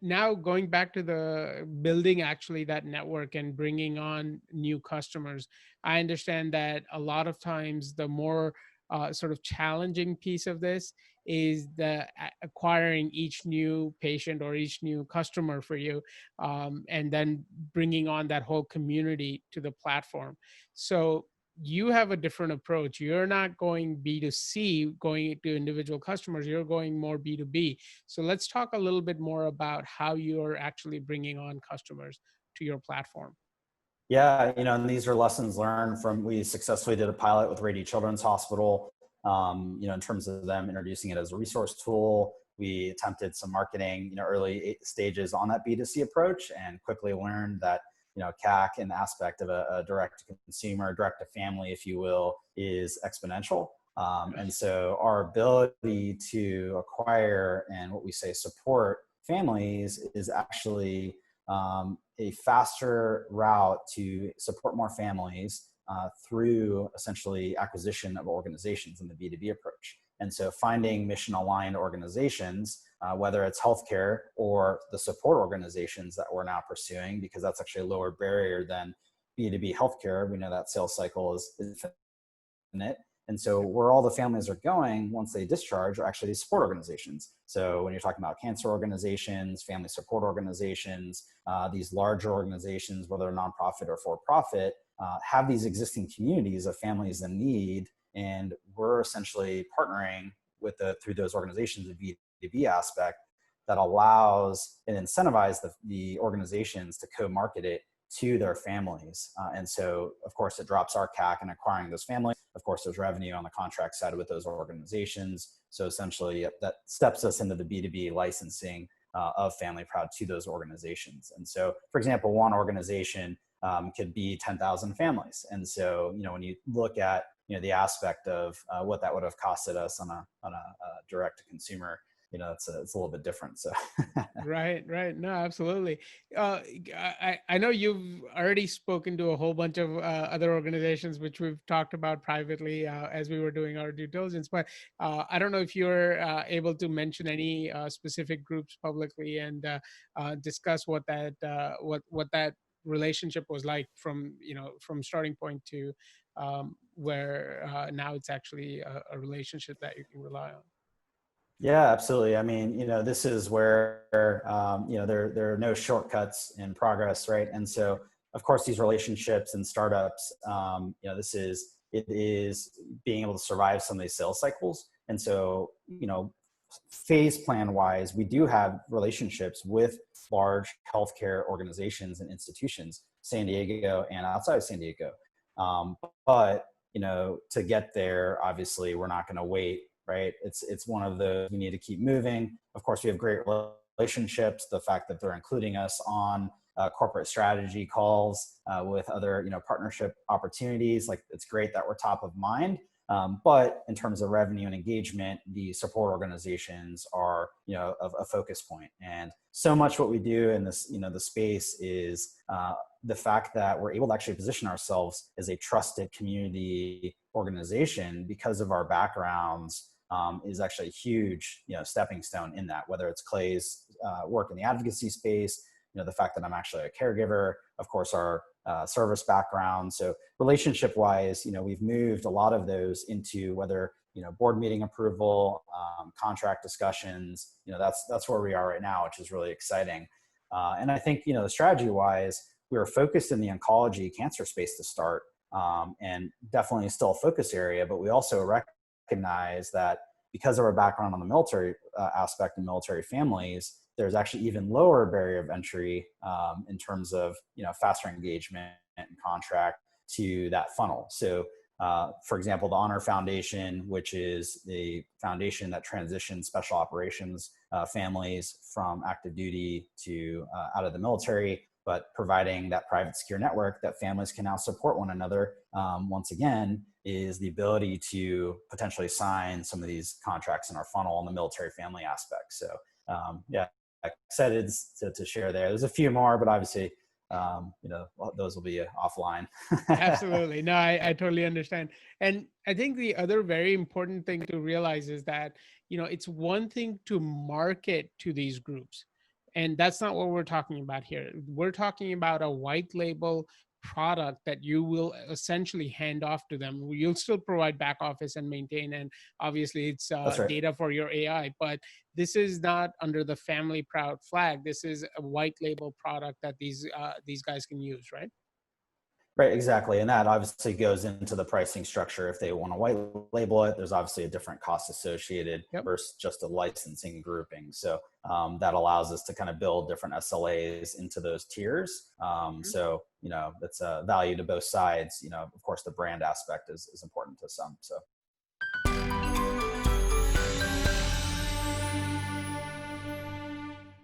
now going back to the building actually that network and bringing on new customers, I understand that a lot of times the more sort of challenging piece of this is the acquiring each new patient or each new customer for you, and then bringing on that whole community to the platform. So you have a different approach. You're not going B2C, going to individual customers, you're going more B2B. So let's talk a little bit more about how you're actually bringing on customers to your platform. Yeah, and these are lessons learned from, we successfully did a pilot with Rady Children's Hospital, in terms of them introducing it as a resource tool. We attempted some marketing, early stages on that B2C approach, and quickly learned that, CAC and aspect of a direct to consumer, direct to family, if you will, is exponential. And so our ability to acquire and what we say support families is actually a faster route to support more families through essentially acquisition of organizations in the B2B approach. And so finding mission aligned organizations, whether it's healthcare or the support organizations that we're now pursuing, because that's actually a lower barrier than B2B healthcare. We know that sales cycle is infinite. And so where all the families are going once they discharge are actually these support organizations. So when you're talking about cancer organizations, family support organizations, these larger organizations, whether they're nonprofit or for-profit, have these existing communities of families in need. And we're essentially partnering with through those organizations, the B2B aspect that allows and incentivizes the organizations to co-market it to their families. And so, of course, it drops our CAC in acquiring those families. Of course, there's revenue on the contract side with those organizations. So essentially, that steps us into the B2B licensing of Family Proud to those organizations. And so, for example, one organization could be 10,000 families. And so, when you look at the aspect of what that would have costed us on a direct to consumer, it's a little bit different. So Right, right. No, absolutely. I know you've already spoken to a whole bunch of other organizations, which we've talked about privately as we were doing our due diligence. But I don't know if you're able to mention any specific groups publicly and discuss what that relationship was like from from starting point to where now it's actually a relationship that you can rely on. Yeah, absolutely. I mean, this is where, there are no shortcuts in progress, right? And so, of course, these relationships and startups, it is being able to survive some of these sales cycles. And so, phase plan wise, we do have relationships with large healthcare organizations and institutions, San Diego and outside of San Diego. But, to get there, obviously, we're not going to wait. Right. It's one of the, we need to keep moving. Of course, we have great relationships. The fact that they're including us on corporate strategy calls with other, partnership opportunities, like it's great that we're top of mind. But in terms of revenue and engagement, the support organizations are, a focus point. And so much what we do in this, the space is the fact that we're able to actually position ourselves as a trusted community organization because of our backgrounds. Is actually a huge, stepping stone in that, whether it's Clay's work in the advocacy space, the fact that I'm actually a caregiver, of course, our service background. So relationship wise, we've moved a lot of those into whether, board meeting approval, contract discussions, that's where we are right now, which is really exciting. And I think, the strategy wise, we were focused in the oncology cancer space to start, and definitely still a focus area, but we also recognize that because of our background on the military aspect and military families, there's actually even lower barrier of entry in terms of faster engagement and contract to that funnel. So, for example, the Honor Foundation, which is the foundation that transitions special operations families from active duty to out of the military, but providing that private secure network that families can now support one another. Once again, is the ability to potentially sign some of these contracts in our funnel on the military family aspect. So yeah, excited to share there. There's a few more, but obviously, those will be offline. Absolutely. No, I totally understand. And I think the other very important thing to realize is that, it's one thing to market to these groups. And that's not what we're talking about here. We're talking about a white label product that you will essentially hand off to them. You'll still provide back office and maintain, and obviously it's That's right. data for your AI, but this is not under the family proud flag. This is a white label product that these guys can use, right? Right, exactly. And that obviously goes into the pricing structure. If they want to white label it, there's obviously a different cost associated Yep. versus just a licensing grouping. So that allows us to kind of build different SLAs into those tiers. Mhm. So, that's a value to both sides. Of course, the brand aspect is important to some. So